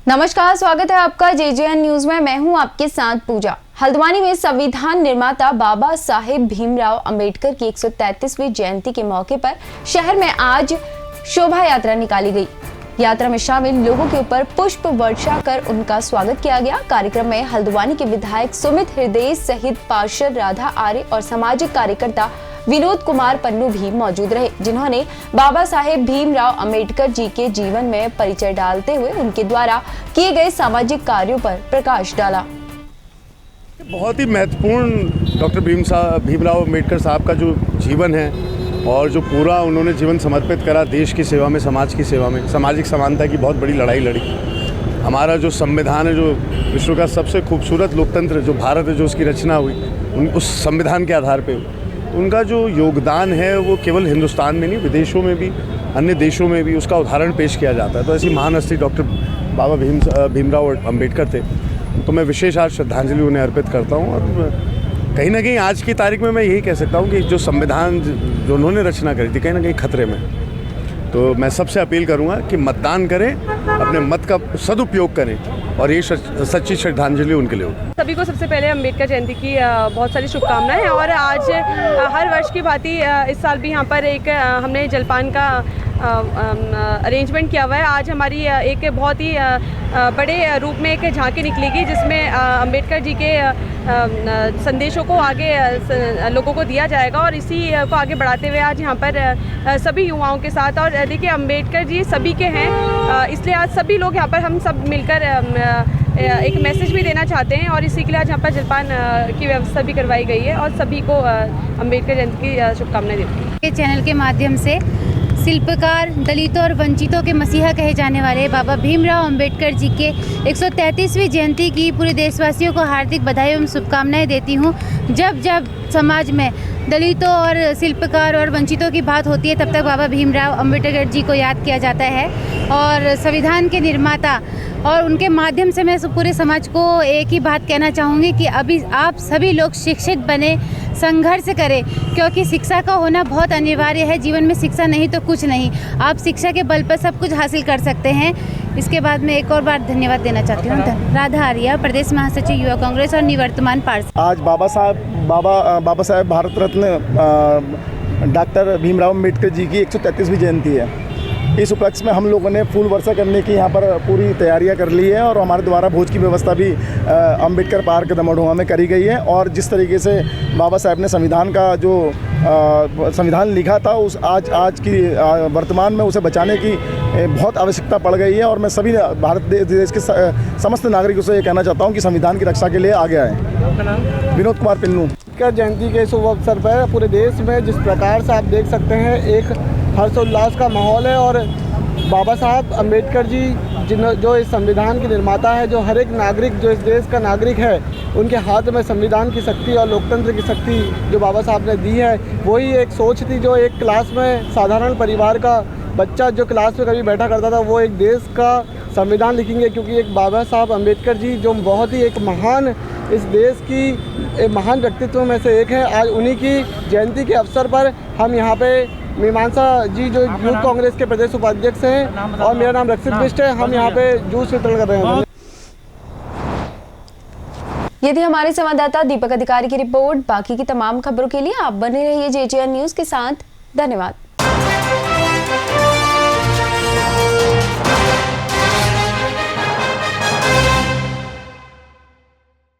नमस्कार, स्वागत है आपका जेजेएन न्यूज में। मैं हूं आपके साथ पूजा। हल्द्वानी में संविधान निर्माता बाबा साहेब भीमराव अंबेडकर की 133वीं जयंती के मौके पर शहर में आज शोभा यात्रा निकाली गई। यात्रा में शामिल लोगों के ऊपर पुष्प वर्षा कर उनका स्वागत किया गया। कार्यक्रम में हल्द्वानी के विधायक सुमित हृदय सहित पार्षद राधा आर्य और सामाजिक कार्यकर्ता विनोद कुमार पन्नू भी मौजूद रहे, जिन्होंने बाबा साहेब भीमराव अंबेडकर जी के जीवन में परिचय डालते हुए उनके द्वारा किए गए सामाजिक कार्यों पर प्रकाश डाला। बहुत ही महत्वपूर्ण डॉक्टर भीमराव अंबेडकर साहब का जो जीवन है और जो पूरा उन्होंने जीवन समर्पित करा देश की सेवा में, समाज की सेवा में, सामाजिक समानता की बहुत बड़ी लड़ाई लड़ी। हमारा जो संविधान है, जो विश्व का सबसे खूबसूरत लोकतंत्र जो भारत है, जो उसकी रचना हुई उस संविधान के आधार पर, उनका जो योगदान है वो केवल हिंदुस्तान में नहीं, विदेशों में भी, अन्य देशों में भी उसका उदाहरण पेश किया जाता है। तो ऐसी महान हस्ती डॉक्टर बाबा भीमराव अंबेडकर थे, तो मैं विशेष आज श्रद्धांजलि उन्हें अर्पित करता हूँ। और कहीं ना कहीं आज की तारीख में मैं यही कह सकता हूँ कि जो संविधान जो उन्होंने रचना करी थी कहीं ना कहीं खतरे में। तो मैं सबसे अपील करूँगा कि मतदान करें, अपने मत का सदुपयोग करें और ये सच्ची श्रद्धांजलि उनके लिए होगी। सभी को सबसे पहले अम्बेडकर जयंती की बहुत सारी शुभकामनाएं। और आज हर वर्ष की भांति इस साल भी यहाँ पर एक हमने जलपान का अरेंजमेंट किया हुआ है। आज हमारी एक बहुत ही बड़े रूप में एक झांकी निकलेगी, जिसमें अम्बेडकर जी के संदेशों को आगे लोगों को दिया जाएगा और इसी को आगे बढ़ाते हुए आज यहाँ पर सभी युवाओं के साथ, और देखिए अम्बेडकर जी सभी के हैं, इसलिए आज सभी लोग यहाँ पर हम सब मिलकर एक मैसेज भी देना चाहते हैं और इसी के लिए आज यहाँ पर जलपान की व्यवस्था भी करवाई गई है और सभी को अम्बेडकर जयंती की शुभकामनाएं देती हैं। चैनल के माध्यम से शिल्पकार, दलितों और वंचितों के मसीहा कहे जाने वाले बाबा भीमराव अंबेडकर जी के 133वीं जयंती की पूरे देशवासियों को हार्दिक बधाई एवं शुभकामनाएं देती हूं। जब जब समाज में दलितों और शिल्पकार और वंचितों की बात होती है, तब तक बाबा भीमराव अंबेडकर जी को याद किया जाता है। और संविधान के निर्माता और उनके माध्यम से मैं पूरे समाज को एक ही बात कहना चाहूँगी कि अभी आप सभी लोग शिक्षित बने, संघर्ष करें, क्योंकि शिक्षा का होना बहुत अनिवार्य है। जीवन में शिक्षा नहीं तो कुछ नहीं। आप शिक्षा के बल पर सब कुछ हासिल कर सकते हैं। इसके बाद मैं एक और बार धन्यवाद देना चाहती हूँ। राधा आर्य, प्रदेश महासचिव युवा कांग्रेस और निवर्तमान पार्षद। आज बाबा साहेब भारत रत्न डॉक्टर भीमराव अंबेडकर जी की 133वीं जयंती है। इस उपलक्ष्य में हम लोगों ने फूल वर्षा करने की यहाँ पर पूरी तैयारियां कर ली है और हमारे द्वारा भोज की व्यवस्था भी अंबेडकर पार्क दमोह में करी गई है। और जिस तरीके से बाबा साहब ने संविधान का जो संविधान लिखा था, उस आज की वर्तमान में उसे बचाने की बहुत आवश्यकता पड़ गई है। और मैं सभी भारत देश के समस्त नागरिकों से ये कहना चाहता हूँ कि संविधान की रक्षा के लिए आगे आए। विनोद कुमार पन्नू। जयंती के शुभ अवसर पर पूरे देश में जिस प्रकार से आप देख सकते हैं एक हर्षोल्लास का माहौल है। और बाबा साहब अम्बेडकर जी जो इस संविधान के निर्माता है, जो हर एक नागरिक जो इस देश का नागरिक है, उनके हाथ में संविधान की शक्ति और लोकतंत्र की शक्ति जो बाबा साहब ने दी है, वही एक सोच थी जो एक क्लास में साधारण परिवार का बच्चा जो क्लास में कभी बैठा करता था, वो एक देश का संविधान लिखेंगे। क्योंकि एक बाबा साहब अम्बेडकर जी जो बहुत ही एक महान, इस देश की महान व्यक्तित्व में से एक है। आज उन्हीं की जयंती के अवसर पर हम यहाँ पे मीमांसा जी जो यूथ कांग्रेस के प्रदेश उपाध्यक्ष हैं और मेरा नाम रक्षित बिष्ट है, हम यहाँ पे जूस वितरण कर रहे हैं। ये थी हमारे संवाददाता दीपक अधिकारी की रिपोर्ट। बाकी की तमाम खबरों के लिए आप बने रहिए जेजेएन न्यूज के साथ। धन्यवाद।